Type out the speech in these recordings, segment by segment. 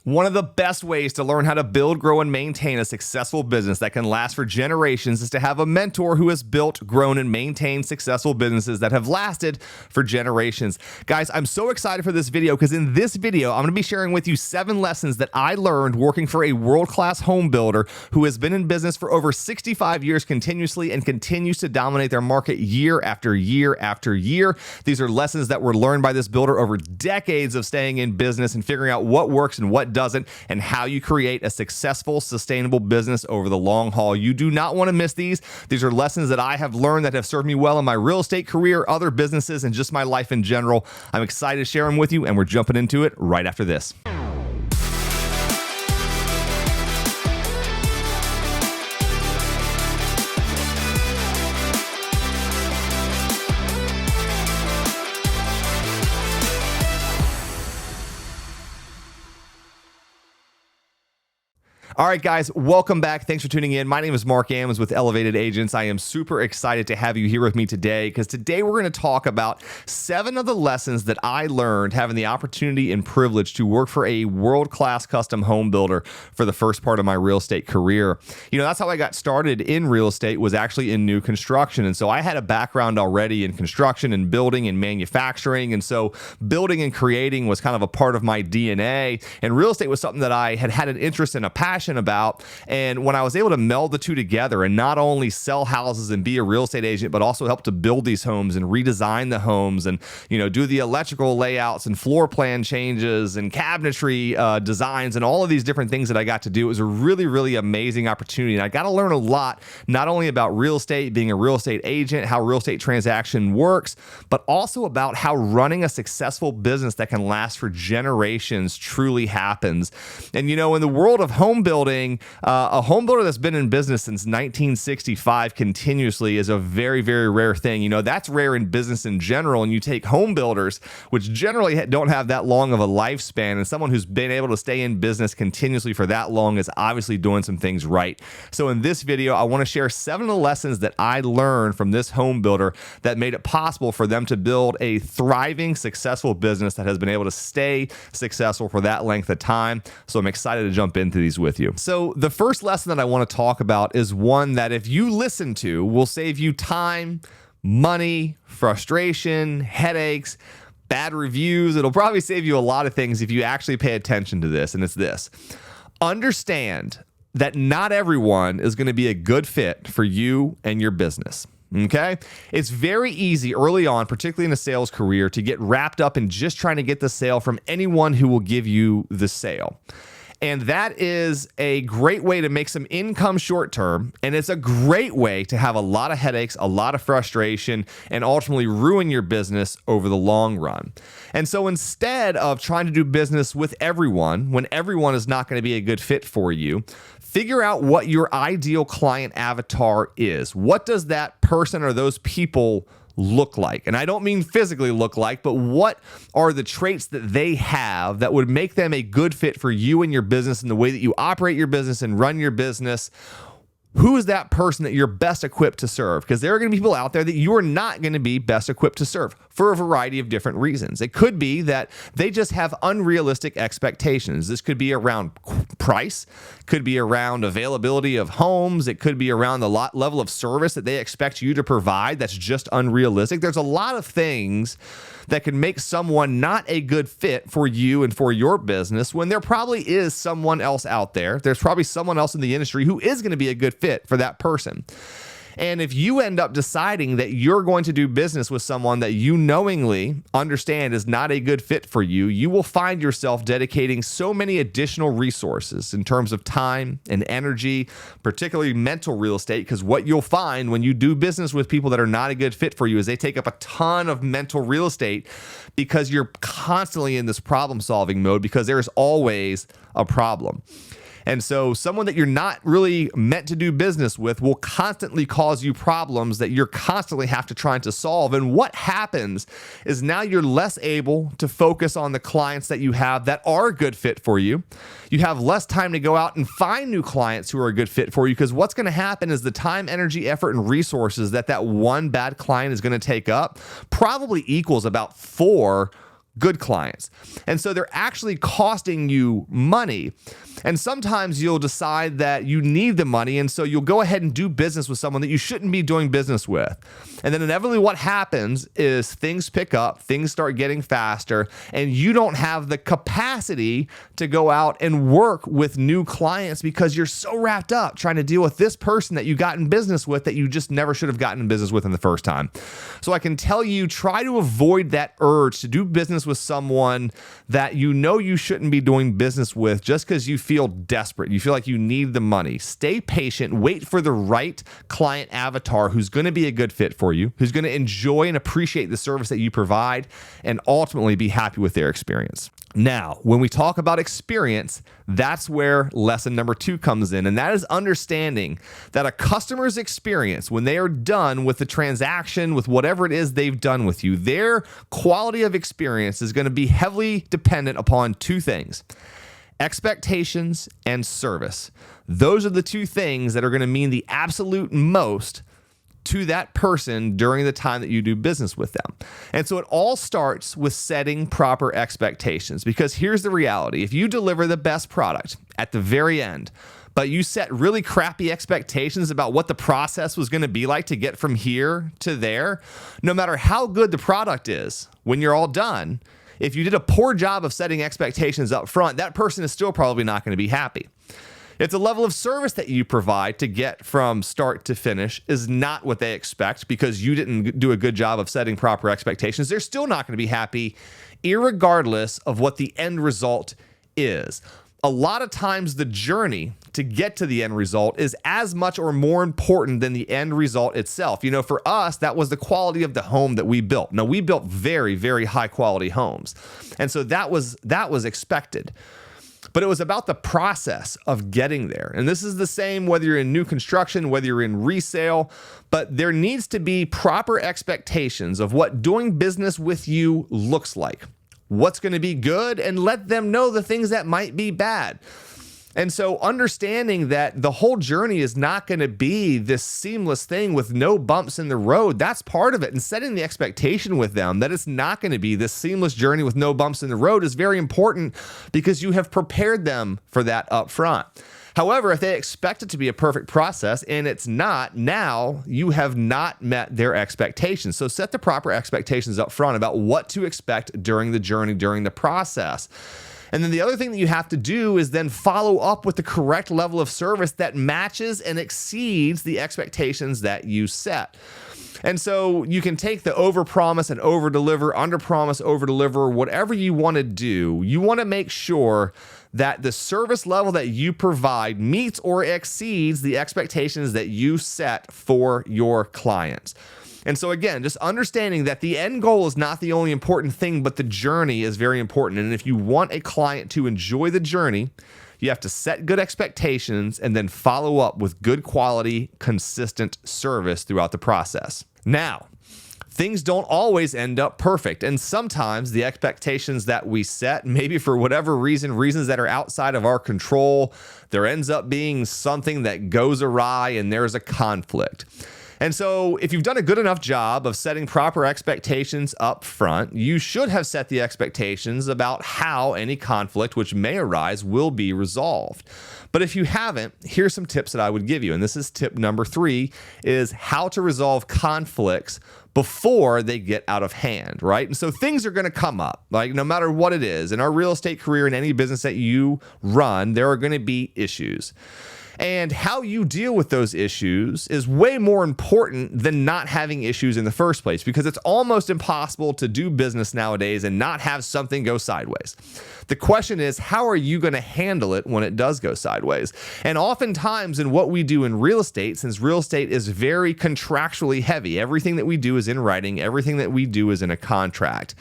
One of the best ways to learn how to build, grow, and maintain a successful business that can last for generations is to have a mentor who has built, grown, and maintained successful businesses that have lasted for generations. Guys, I'm so excited for this video because in this video, I'm going to be sharing with you 7 lessons that I learned working for a world-class home builder who has been in business for over 65 years continuously and continues to dominate their market year after year after year. These are lessons that were learned by this builder over decades of staying in business and figuring out what works and what doesn't, and how you create a successful, sustainable business over the long haul. You do not want to miss these. These are lessons that I have learned that have served me well in my real estate career, other businesses, and just my life in general. I'm excited to share them with you, and we're jumping into it right after this. All right, guys, welcome back. Thanks for tuning in. My name is Mark Ammons with Elevated Agents. I am super excited to have you here with me today because today we're going to talk about 7 of the lessons that I learned having the opportunity and privilege to work for a world-class custom home builder for the first part of my real estate career. You know, that's how I got started in real estate, was actually in new construction. And so I had a background already in construction and building and manufacturing. And so building and creating was kind of a part of my DNA. And real estate was something that I had an interest and a passion about. And when I was able to meld the two together and not only sell houses and be a real estate agent, but also help to build these homes and redesign the homes and, you know, do the electrical layouts and floor plan changes and cabinetry designs and all of these different things that I got to do, it was a really, really amazing opportunity. And I got to learn a lot, not only about real estate, being a real estate agent, how real estate transaction works, but also about how running a successful business that can last for generations truly happens. And, you know, in the world of home building, a home builder that's been in business since 1965 continuously is a very, very rare thing. You know, that's rare in business in general. And you take home builders, which generally don't have that long of a lifespan, and someone who's been able to stay in business continuously for that long is obviously doing some things right. So in this video, I want to share 7 of the lessons that I learned from this home builder that made it possible for them to build a thriving, successful business that has been able to stay successful for that length of time. So I'm excited to jump into these with you. So the first lesson that I want to talk about is one that if you listen to will save you time, money, frustration, headaches, bad reviews. It'll probably save you a lot of things if you actually pay attention to this. And it's this: understand that not everyone is going to be a good fit for you and your business. Okay? It's very easy early on, particularly in a sales career, to get wrapped up in just trying to get the sale from anyone who will give you the sale. And that is a great way to make some income short term. And it's a great way to have a lot of headaches, a lot of frustration, and ultimately ruin your business over the long run. And so instead of trying to do business with everyone, when everyone is not going to be a good fit for you, figure out what your ideal client avatar is. What does that person or those people look like? And I don't mean physically look like, but what are the traits that they have that would make them a good fit for you and your business and the way that you operate your business and run your business? Who is that person that you're best equipped to serve? Because there are going to be people out there that you are not going to be best equipped to serve for a variety of different reasons. It could be that they just have unrealistic expectations. This could be around price, could be around availability of homes, it could be around the level of service that they expect you to provide that's just unrealistic. There's a lot of things that can make someone not a good fit for you and for your business when there probably is someone else out there. There's probably someone else in the industry who is going to be a good fit for that person. And if you end up deciding that you're going to do business with someone that you knowingly understand is not a good fit for you, you will find yourself dedicating so many additional resources in terms of time and energy, particularly mental real estate, because what you'll find when you do business with people that are not a good fit for you is they take up a ton of mental real estate because you're constantly in this problem-solving mode because there's always a problem. And so someone that you're not really meant to do business with will constantly cause you problems that you're constantly have to try to solve. And what happens is now you're less able to focus on the clients that you have that are a good fit for you. You have less time to go out and find new clients who are a good fit for you, because what's going to happen is the time, energy, effort, and resources that one bad client is going to take up probably equals about 4 good clients. And so they're actually costing you money. And sometimes you'll decide that you need the money, and so you'll go ahead and do business with someone that you shouldn't be doing business with. And then inevitably what happens is things pick up, things start getting faster, and you don't have the capacity to go out and work with new clients because you're so wrapped up trying to deal with this person that you got in business with that you just never should have gotten in business with in the first time. So I can tell you, try to avoid that urge to do business with someone that you know you shouldn't be doing business with just because you feel desperate. You feel like you need the money. Stay patient. Wait for the right client avatar who's going to be a good fit for you, who's going to enjoy and appreciate the service that you provide, and ultimately be happy with their experience. Now, when we talk about experience, that's where lesson number 2 comes in, and that is understanding that a customer's experience, when they are done with the transaction, with whatever it is they've done with you, their quality of experience is going to be heavily dependent upon 2 things: expectations and service. Those are the 2 things that are going to mean the absolute most to that person during the time that you do business with them. And so it all starts with setting proper expectations, because here's the reality. If you deliver the best product at the very end, but you set really crappy expectations about what the process was going to be like to get from here to there, no matter how good the product is, when you're all done, if you did a poor job of setting expectations up front, that person is still probably not going to be happy. If the level of service that you provide to get from start to finish is not what they expect because you didn't do a good job of setting proper expectations, they're still not going to be happy, irregardless of what the end result is. A lot of times the journey to get to the end result is as much or more important than the end result itself. You know, for us, that was the quality of the home that we built. Now, we built very, very high quality homes. And so that was expected. But it was about the process of getting there. And this is the same whether you're in new construction, whether you're in resale, but there needs to be proper expectations of what doing business with you looks like, what's going to be good, and let them know the things that might be bad. And so understanding that the whole journey is not going to be this seamless thing with no bumps in the road, that's part of it. And setting the expectation with them that it's not going to be this seamless journey with no bumps in the road is very important because you have prepared them for that up front. However, if they expect it to be a perfect process and it's not, now you have not met their expectations. So set the proper expectations up front about what to expect during the journey, during the process. And then the other thing that you have to do is then follow up with the correct level of service that matches and exceeds the expectations that you set. And so you can take the overpromise and overdeliver, underpromise, overdeliver, whatever you want to do. You want to make sure that the service level that you provide meets or exceeds the expectations that you set for your clients. And so again, just understanding that the end goal is not the only important thing, but the journey is very important. And if you want a client to enjoy the journey, you have to set good expectations and then follow up with good quality, consistent service throughout the process. Now, things don't always end up perfect. And sometimes the expectations that we set, maybe for whatever reasons that are outside of our control, there ends up being something that goes awry and there's a conflict. And so if you've done a good enough job of setting proper expectations up front, you should have set the expectations about how any conflict which may arise will be resolved. But if you haven't, here's some tips that I would give you. And this is tip number 3, is how to resolve conflicts before they get out of hand, right? And so things are going to come up, like no matter what it is. In our real estate career, in any business that you run, there are going to be issues. And how you deal with those issues is way more important than not having issues in the first place, because it's almost impossible to do business nowadays and not have something go sideways. The question is, how are you going to handle it when it does go sideways? And oftentimes in what we do in real estate, since real estate is very contractually heavy, everything that we do is in writing, everything that we do is in a contract.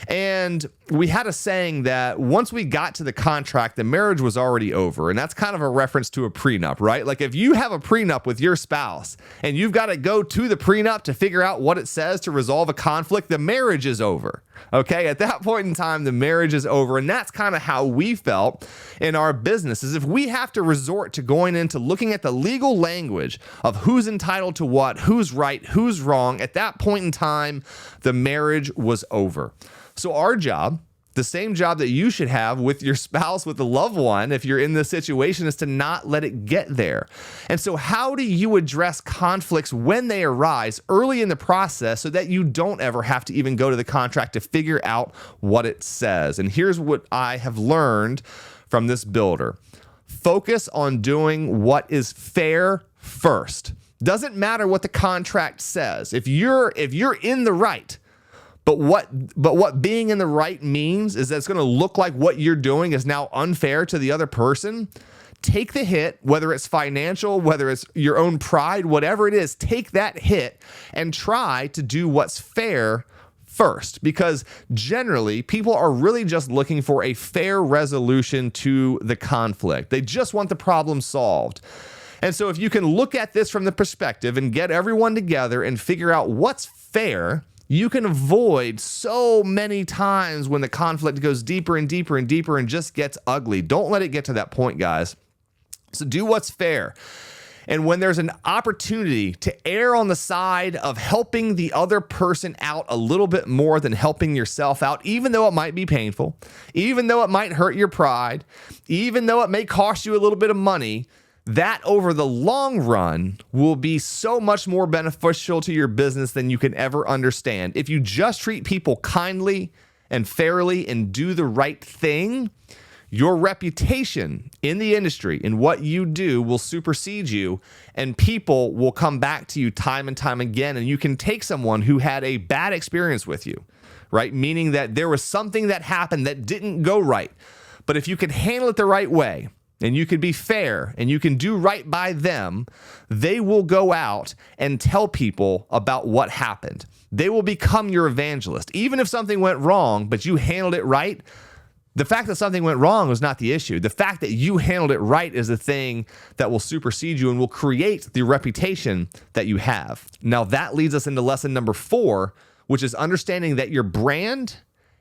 And we had a saying that once we got to the contract, the marriage was already over. And that's kind of a reference to a prenup, right? Like if you have a prenup with your spouse and you've got to go to the prenup to figure out what it says to resolve a conflict, the marriage is over. Okay. At that point in time, the marriage is over. And that's kind of how we felt in our business, is if we have to resort to going into looking at the legal language of who's entitled to what, who's right, who's wrong, at that point in time, the marriage was over. So our job, the same job that you should have with your spouse, with a loved one, if you're in this situation, is to not let it get there. And so how do you address conflicts when they arise early in the process so that you don't ever have to even go to the contract to figure out what it says? And here's what I have learned from this builder. Focus on doing what is fair first. Doesn't matter what the contract says. If you're in the right, But what being in the right means is that it's going to look like what you're doing is now unfair to the other person. Take the hit, whether it's financial, whether it's your own pride, whatever it is, take that hit and try to do what's fair first, because generally people are really just looking for a fair resolution to the conflict. They just want the problem solved. And so if you can look at this from the perspective and get everyone together and figure out what's fair, you can avoid so many times when the conflict goes deeper and deeper and deeper and just gets ugly. Don't let it get to that point, guys. So do what's fair. And when there's an opportunity to err on the side of helping the other person out a little bit more than helping yourself out, even though it might be painful, even though it might hurt your pride, even though it may cost you a little bit of money, that over the long run will be so much more beneficial to your business than you can ever understand. If you just treat people kindly and fairly and do the right thing, your reputation in the industry and what you do will supersede you, and people will come back to you time and time again. And you can take someone who had a bad experience with you, right? Meaning that there was something that happened that didn't go right. But if you can handle it the right way, and you can be fair and you can do right by them, they will go out and tell people about what happened. They will become your evangelist. Even if something went wrong, but you handled it right, the fact that something went wrong was not the issue. The fact that you handled it right is the thing that will supersede you and will create the reputation that you have. Now that leads us into lesson number 4, which is understanding that your brand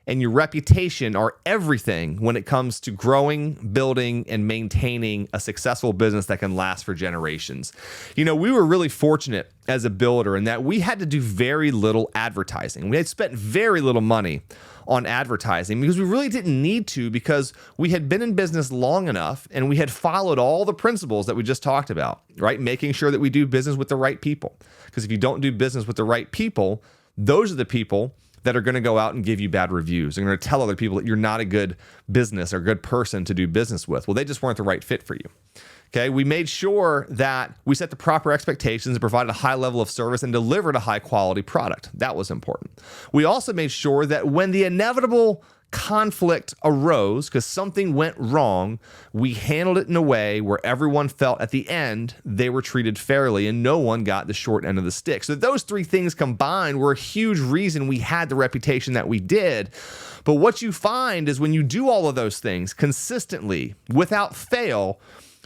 and your reputation are everything when it comes to growing, building, and maintaining a successful business that can last for generations. You know, we were really fortunate as a builder in that we had to do very little advertising. We had spent very little money on advertising because we really didn't need to, because we had been in business long enough and we had followed all the principles that we just talked about, right? Making sure that we do business with the right people. Because if you don't do business with the right people, those are the people that are going to go out and give you bad reviews. They're going to tell other people that you're not a good business or a good person to do business with. Well, they just weren't the right fit for you. Okay, we made sure that we set the proper expectations and provided a high level of service and delivered a high quality product. That was important. We also made sure that when the inevitable conflict arose because something went wrong, we handled it in a way where everyone felt at the end they were treated fairly and no one got the short end of the stick. So those 3 things combined were a huge reason we had the reputation that we did. But what you find is when you do all of those things consistently, without fail,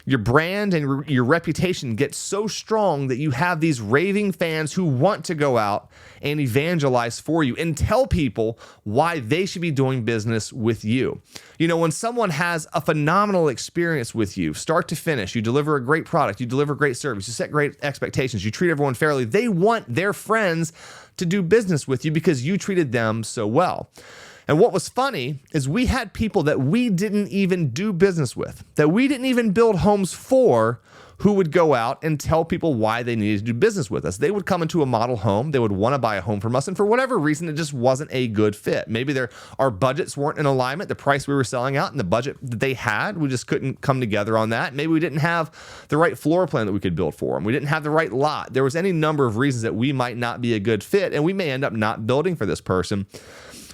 your brand and your reputation gets so strong that you have these raving fans who want to go out and evangelize for you and tell people why they should be doing business with you. You know, when someone has a phenomenal experience with you, start to finish, you deliver a great product, you deliver great service, you set great expectations, you treat everyone fairly, they want their friends to do business with you because you treated them so well. And what was funny is we had people that we didn't even do business with, that we didn't even build homes for, who would go out and tell people why they needed to do business with us. They would come into a model home, they would want to buy a home from us, and for whatever reason, it just wasn't a good fit. Maybe our budgets weren't in alignment, the price we were selling out and the budget that they had, we just couldn't come together on that. Maybe we didn't have the right floor plan that we could build for them. We didn't have the right lot. There was any number of reasons that we might not be a good fit, and we may end up not building for this person.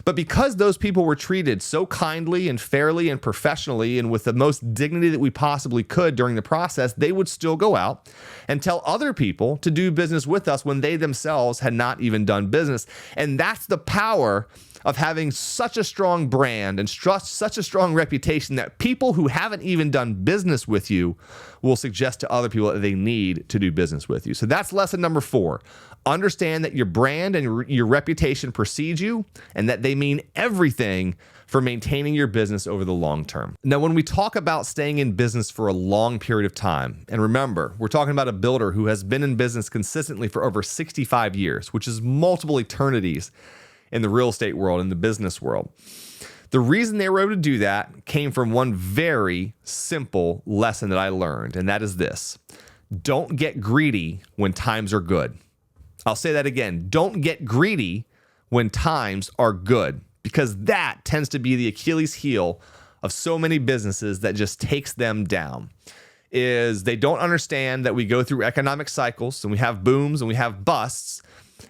But because those people were treated so kindly and fairly and professionally and with the most dignity that we possibly could during the process, they would still go out and tell other people to do business with us when they themselves had not even done business. And that's the power of having such a strong brand and such a strong reputation that people who haven't even done business with you will suggest to other people that they need to do business with you. So that's lesson number 4. Understand that your brand and your reputation precede you and that they mean everything for maintaining your business over the long term. Now, when we talk about staying in business for a long period of time, and remember, we're talking about a builder who has been in business consistently for over 65 years, which is multiple eternities in the real estate world, in the business world. The reason they were able to do that came from one very simple lesson that I learned, and that is this: don't get greedy when times are good. I'll say that again. Don't get greedy when times are good, because that tends to be the Achilles heel of so many businesses that just takes them down. Is they don't understand that we go through economic cycles and we have booms and we have busts.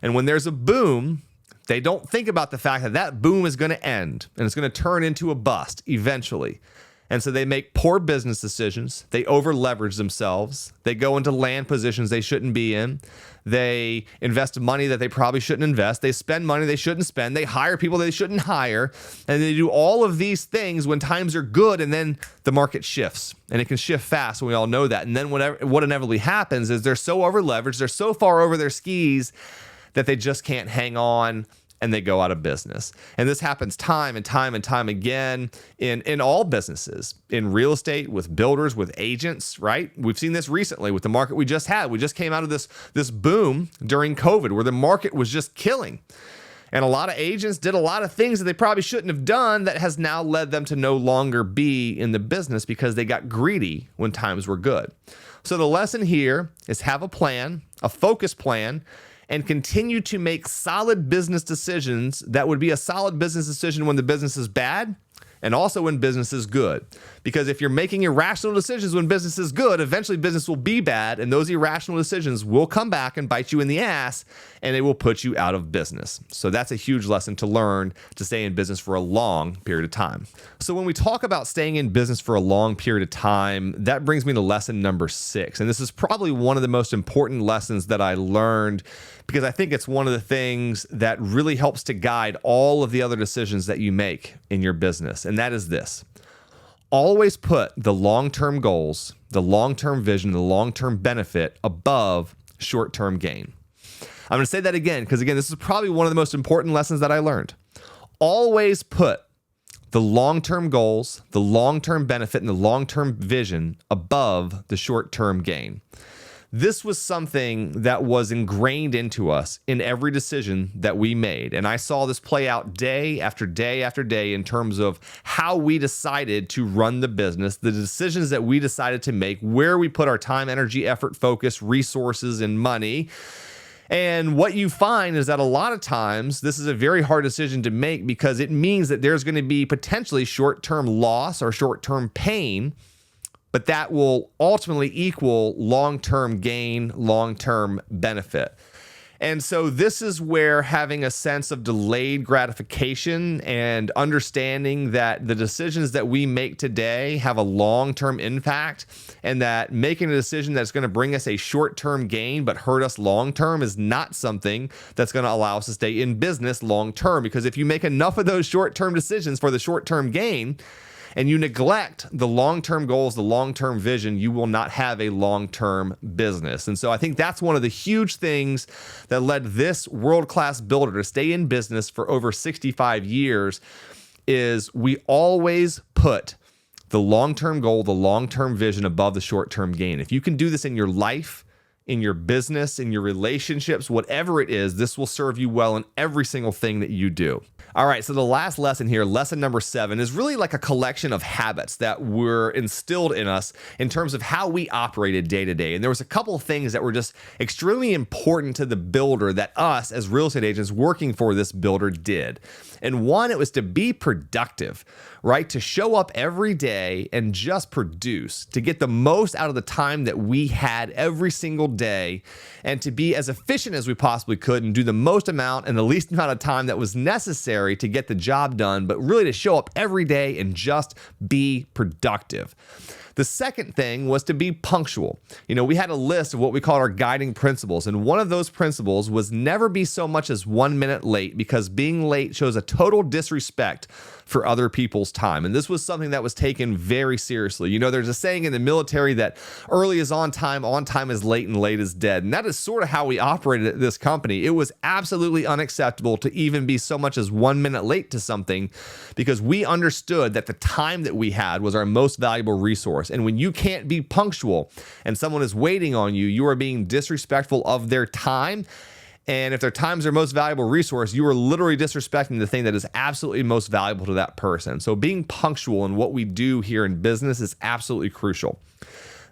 And when there's a boom, they don't think about the fact that that boom is going to end and it's going to turn into a bust eventually. And so they make poor business decisions. They over leverage themselves. They go into land positions they shouldn't be in. They invest money that they probably shouldn't invest. They spend money they shouldn't spend. They hire people they shouldn't hire. And they do all of these things when times are good, and then the market shifts. And it can shift fast, and we all know that. And then what inevitably happens is they're so over leveraged, they're so far over their skis that they just can't hang on, and they go out of business. And this happens time and time and time again in all businesses, in real estate, with builders, with agents, right? We've seen this recently with the market we just had. We just came out of this boom during COVID where the market was just killing. And a lot of agents did a lot of things that they probably shouldn't have done that has now led them to no longer be in the business because they got greedy when times were good. So the lesson here is have a plan, a focus plan, and continue to make solid business decisions that would be a solid business decision when the business is bad and also when business is good. Because if you're making irrational decisions when business is good, eventually business will be bad, and those irrational decisions will come back and bite you in the ass, and it will put you out of business. So that's a huge lesson to learn to stay in business for a long period of time. So when we talk about staying in business for a long period of time, that brings me to lesson number 6. And this is probably one of the most important lessons that I learned, because I think it's one of the things that really helps to guide all of the other decisions that you make in your business. And that is this: always put the long-term goals, the long-term vision, the long-term benefit above short-term gain. I'm going to say that again, because again, this is probably one of the most important lessons that I learned. Always put the long-term goals, the long-term benefit, and the long-term vision above the short-term gain. This was something that was ingrained into us in every decision that we made. And I saw this play out day after day after day in terms of how we decided to run the business, the decisions that we decided to make, where we put our time, energy, effort, focus, resources, and money. And what you find is that a lot of times this is a very hard decision to make because it means that there's going to be potentially short-term loss or short-term pain, but that will ultimately equal long-term gain, long-term benefit. And so this is where having a sense of delayed gratification and understanding that the decisions that we make today have a long-term impact, and that making a decision that's going to bring us a short-term gain but hurt us long-term is not something that's going to allow us to stay in business long-term. Because if you make enough of those short-term decisions for the short-term gain, and you neglect the long-term goals, the long-term vision, you will not have a long-term business. And so I think that's one of the huge things that led this world-class builder to stay in business for over 65 years is we always put the long-term goal, the long-term vision above the short-term gain. If you can do this in your life, in your business, in your relationships, whatever it is, this will serve you well in every single thing that you do. All right, so the last lesson here, lesson number 7, is really like a collection of habits that were instilled in us in terms of how we operated day to day. And there was a couple of things that were just extremely important to the builder that us as real estate agents working for this builder did. And one, it was to be productive, right? To show up every day and just produce, to get the most out of the time that we had every single day and to be as efficient as we possibly could and do the most amount and the least amount of time that was necessary to get the job done, but really to show up every day and just be productive. The second thing was to be punctual. We had a list of what we called our guiding principles, and one of those principles was never be so much as 1 minute late, because being late shows a total disrespect for other people's time. And this was something that was taken very seriously. There's a saying in the military that early is on time is late, and late is dead. And that is sort of how we operated at this company. It was absolutely unacceptable to even be so much as 1 minute late to something, because we understood that the time that we had was our most valuable resource. And when you can't be punctual and someone is waiting on you, you are being disrespectful of their time. And if their time is their most valuable resource, you are literally disrespecting the thing that is absolutely most valuable to that person. So being punctual in what we do here in business is absolutely crucial.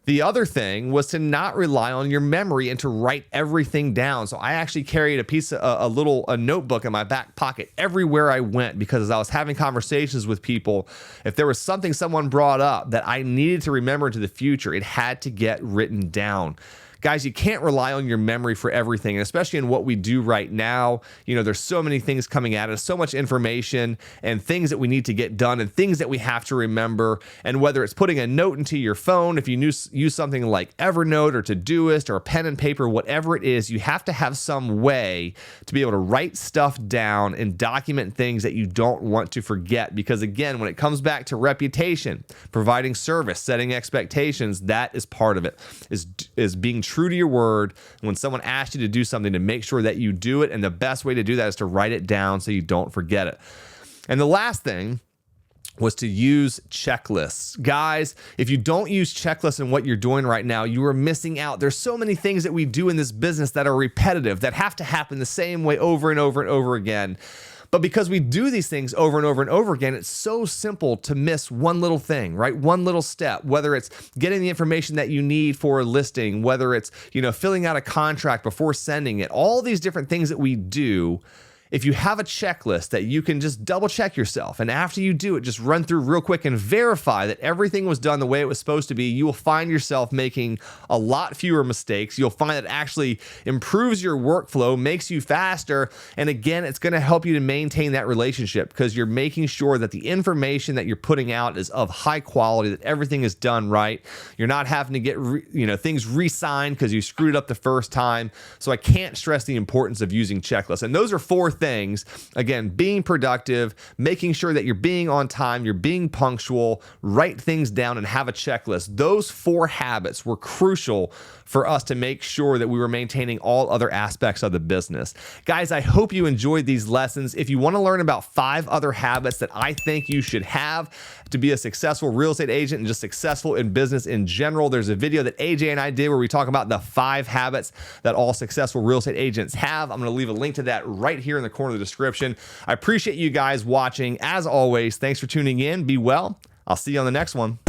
The other thing was to not rely on your memory and to write everything down. So I actually carried a notebook in my back pocket everywhere I went, because as I was having conversations with people, if there was something someone brought up that I needed to remember into the future, it had to get written down. Guys, you can't rely on your memory for everything, and especially in what we do right now. There's so many things coming at us, so much information and things that we need to get done and things that we have to remember. And whether it's putting a note into your phone, if you use something like Evernote or Todoist or a pen and paper, whatever it is, you have to have some way to be able to write stuff down and document things that you don't want to forget. Because again, when it comes back to reputation, providing service, setting expectations, that is part of it, is being true to your word. When someone asks you to do something, to make sure that you do it. And the best way to do that is to write it down so you don't forget it. And the last thing was to use checklists. Guys, if you don't use checklists in what you're doing right now, you are missing out. There's so many things that we do in this business that are repetitive, that have to happen the same way over and over and over again. But because we do these things over and over and over again, it's so simple to miss one little thing, right? One little step, whether it's getting the information that you need for a listing, whether it's, filling out a contract before sending it, all these different things that we do. If you have a checklist that you can just double check yourself, and after you do it, just run through real quick and verify that everything was done the way it was supposed to be, you will find yourself making a lot fewer mistakes. You'll find that it actually improves your workflow, makes you faster. And again, it's going to help you to maintain that relationship, because you're making sure that the information that you're putting out is of high quality, that everything is done right. You're not having to get things re-signed because you screwed up the first time. So I can't stress the importance of using checklists. And those are 4 things. Again, being productive, making sure that you're being on time, you're being punctual, write things down, and have a checklist. Those 4 habits were crucial for us to make sure that we were maintaining all other aspects of the business. Guys, I hope you enjoyed these lessons. If you want to learn about 5 other habits that I think you should have to be a successful real estate agent and just successful in business in general, there's a video that AJ and I did where we talk about the 5 habits that all successful real estate agents have. I'm going to leave a link to that right here in the corner of the description. I appreciate you guys watching. As always, thanks for tuning in. Be well. I'll see you on the next one.